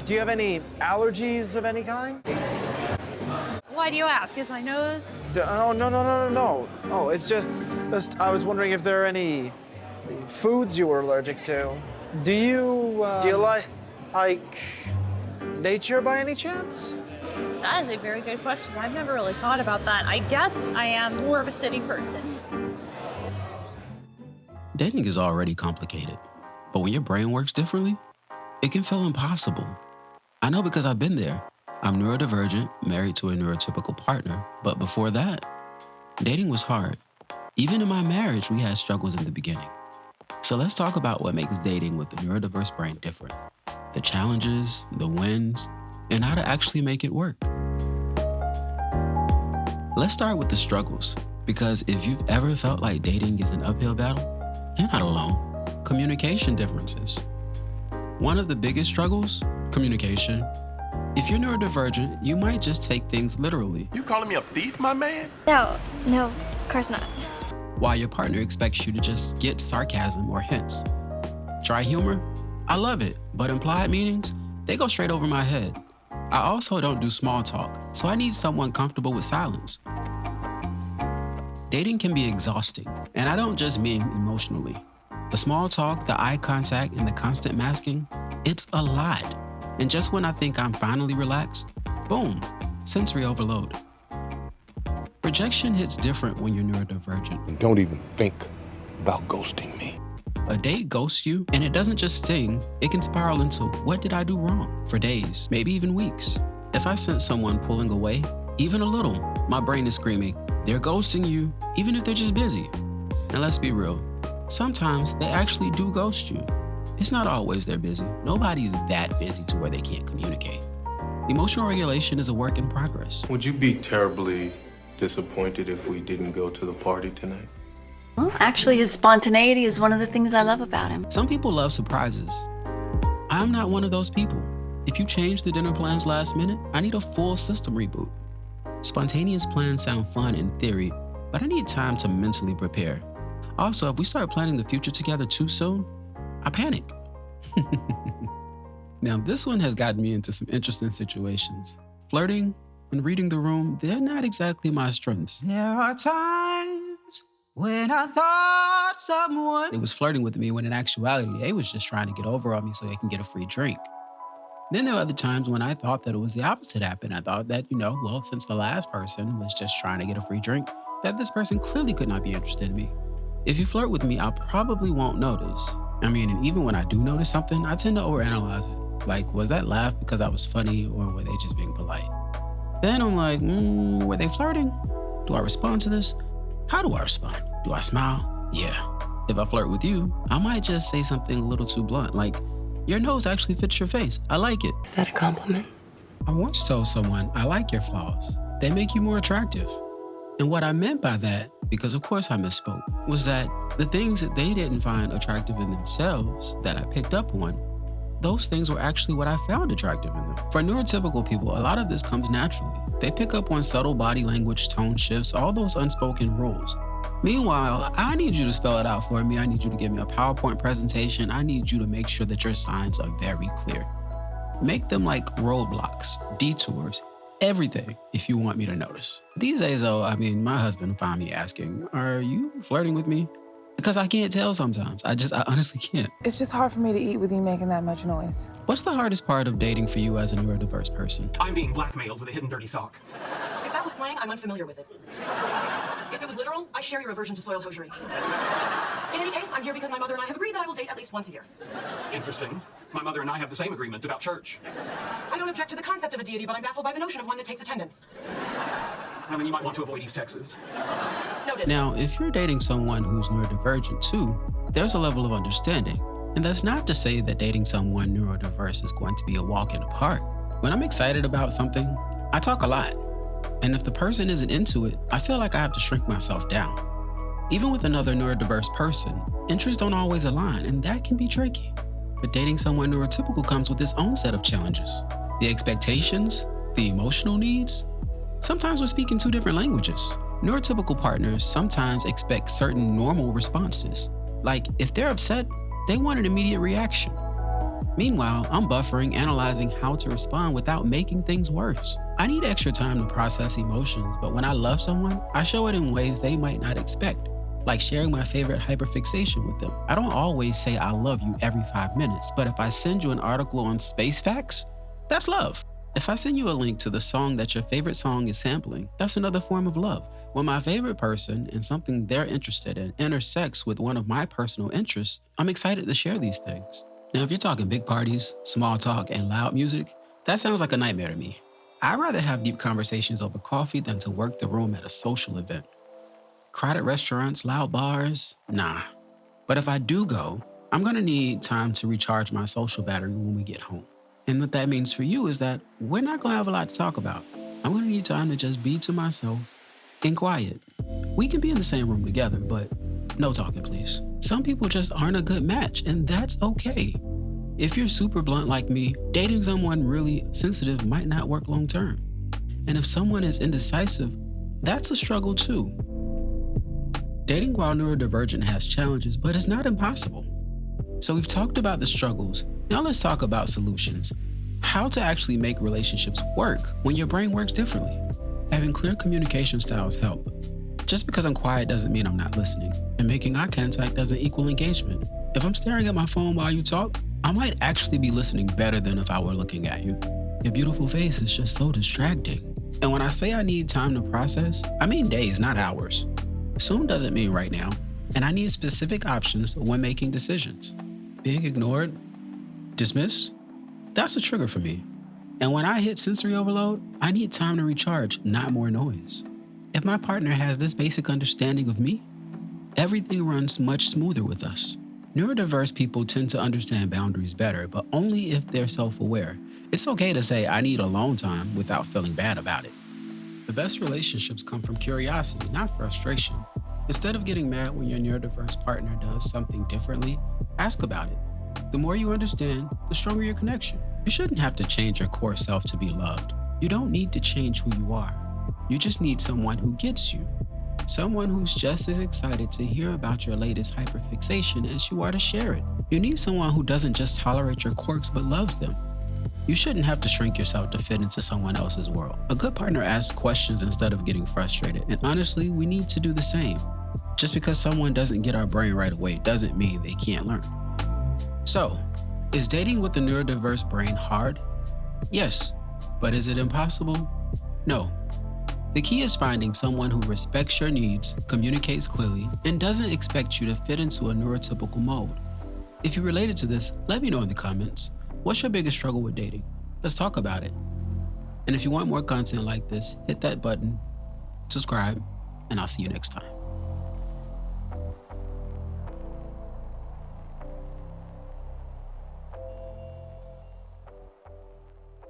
do you have any allergies of any kind? Why do you ask? Is my nose? No. Oh, it's just I was wondering if there are any foods you were allergic to. Do you like nature by any chance? That is a very good question. I've never really thought about that. I guess I am more of a city person. Dating is already complicated, but when your brain works differently, it can feel impossible. I know because I've been there. I'm neurodivergent, married to a neurotypical partner, but before that, dating was hard. Even in my marriage, we had struggles in the beginning. So let's talk about what makes dating with the neurodiverse brain different. The challenges, the wins, and how to actually make it work. Let's start with the struggles, because if you've ever felt like dating is an uphill battle, you're not alone. Communication differences. One of the biggest struggles, communication. If you're neurodivergent, you might just take things literally. You calling me a thief, my man? No, of course not. While your partner expects you to just get sarcasm or hints. Dry humor? I love it, but implied meanings, they go straight over my head. I also don't do small talk, so I need someone comfortable with silence. Dating can be exhausting, and I don't just mean emotionally. The small talk, the eye contact, and the constant masking, it's a lot. And just when I think I'm finally relaxed, boom, sensory overload. Rejection hits different when you're neurodivergent. Don't even think about ghosting me. A date ghosts you, and it doesn't just sting, it can spiral into what did I do wrong for days, maybe even weeks. If I sense someone pulling away, even a little, my brain is screaming, they're ghosting you, even if they're just busy. And let's be real, sometimes they actually do ghost you. It's not always they're busy. Nobody's that busy to where they can't communicate. Emotional regulation is a work in progress. Would you be terribly disappointed if we didn't go to the party tonight? Well, actually, his spontaneity is one of the things I love about him. Some people love surprises. I'm not one of those people. If you change the dinner plans last minute, I need a full system reboot. Spontaneous plans sound fun in theory, but I need time to mentally prepare. Also, if we start planning the future together too soon, I panic. Now, this one has gotten me into some interesting situations. Flirting and reading the room, they're not exactly my strengths. There are times when I thought someone... They was flirting with me when in actuality, they was just trying to get over on me so they can get a free drink. Then there were other times when I thought that it was the opposite happened. I thought that, since the last person was just trying to get a free drink, that this person clearly could not be interested in me. If you flirt with me, I probably won't notice. And even when I do notice something, I tend to overanalyze it. Like, was that laugh because I was funny or were they just being polite? Then I'm like, were they flirting? Do I respond to this? How do I respond? Do I smile? Yeah. If I flirt with you, I might just say something a little too blunt, like, your nose actually fits your face. I like it. Is that a compliment? I once told someone, I like your flaws. They make you more attractive. And what I meant by that, because of course I misspoke, was that the things that they didn't find attractive in themselves that I picked up on, those things were actually what I found attractive in them. For neurotypical people, a lot of this comes naturally. They pick up on subtle body language, tone shifts, all those unspoken rules. Meanwhile, I need you to spell it out for me. I need you to give me a PowerPoint presentation. I need you to make sure that your signs are very clear. Make them like roadblocks, detours, everything if you want me to notice. These days though, my husband found me asking, are you flirting with me? Because I can't tell sometimes. I honestly can't. It's just hard for me to eat with you making that much noise. What's the hardest part of dating for you as a neurodiverse person? I'm being blackmailed with a hidden dirty sock. If that was slang, I'm unfamiliar with it. If it was literal, I share your aversion to soiled hosiery. In any case, I'm here because my mother and I have agreed that I will date at least once a year. Interesting. My mother and I have the same agreement about church. I don't object to the concept of a deity, but I'm baffled by the notion of one that takes attendance. And then you might want to avoid East Texas. Noted. Now, if you're dating someone who's neurodivergent too, there's a level of understanding. And that's not to say that dating someone neurodiverse is going to be a walk in the park. When I'm excited about something, I talk a lot. And if the person isn't into it, I feel like I have to shrink myself down. Even with another neurodiverse person, interests don't always align, and that can be tricky. But dating someone neurotypical comes with its own set of challenges. The expectations, the emotional needs. Sometimes we're speaking two different languages. Neurotypical partners sometimes expect certain normal responses. Like, if they're upset, they want an immediate reaction. Meanwhile, I'm buffering, analyzing how to respond without making things worse. I need extra time to process emotions, but when I love someone, I show it in ways they might not expect, like sharing my favorite hyperfixation with them. I don't always say I love you every 5 minutes, but if I send you an article on space facts, that's love. If I send you a link to the song that your favorite song is sampling, that's another form of love. When my favorite person and something they're interested in intersects with one of my personal interests, I'm excited to share these things. Now, if you're talking big parties, small talk, and loud music, that sounds like a nightmare to me. I'd rather have deep conversations over coffee than to work the room at a social event. Crowded restaurants, loud bars, nah. But if I do go, I'm gonna need time to recharge my social battery when we get home. And what that means for you is that we're not gonna have a lot to talk about. I'm gonna need time to just be to myself and quiet. We can be in the same room together, but no talking, please. Some people just aren't a good match, and that's okay. If you're super blunt like me, dating someone really sensitive might not work long term. And if someone is indecisive, that's a struggle too. Dating while neurodivergent has challenges, but it's not impossible. So we've talked about the struggles. Now let's talk about solutions. How to actually make relationships work when your brain works differently. Having clear communication styles help. Just because I'm quiet doesn't mean I'm not listening, and making eye contact doesn't equal engagement. If I'm staring at my phone while you talk, I might actually be listening better than if I were looking at you. Your beautiful face is just so distracting. And when I say I need time to process, I mean days, not hours. Soon doesn't mean right now, and I need specific options when making decisions. Being ignored, dismissed, that's a trigger for me. And when I hit sensory overload, I need time to recharge, not more noise. If my partner has this basic understanding of me, everything runs much smoother with us. Neurodiverse people tend to understand boundaries better, but only if they're self-aware. It's okay to say, I need alone time without feeling bad about it. The best relationships come from curiosity, not frustration. Instead of getting mad when your neurodiverse partner does something differently, ask about it. The more you understand, the stronger your connection. You shouldn't have to change your core self to be loved. You don't need to change who you are. You just need someone who gets you. Someone who's just as excited to hear about your latest hyperfixation as you are to share it. You need someone who doesn't just tolerate your quirks but loves them. You shouldn't have to shrink yourself to fit into someone else's world. A good partner asks questions instead of getting frustrated, and honestly, we need to do the same. Just because someone doesn't get our brain right away doesn't mean they can't learn. So, is dating with a neurodiverse brain hard? Yes, but is it impossible? No. The key is finding someone who respects your needs, communicates clearly, and doesn't expect you to fit into a neurotypical mold. If you related to this, let me know in the comments. What's your biggest struggle with dating? Let's talk about it. And if you want more content like this, hit that button, subscribe, and I'll see you next time.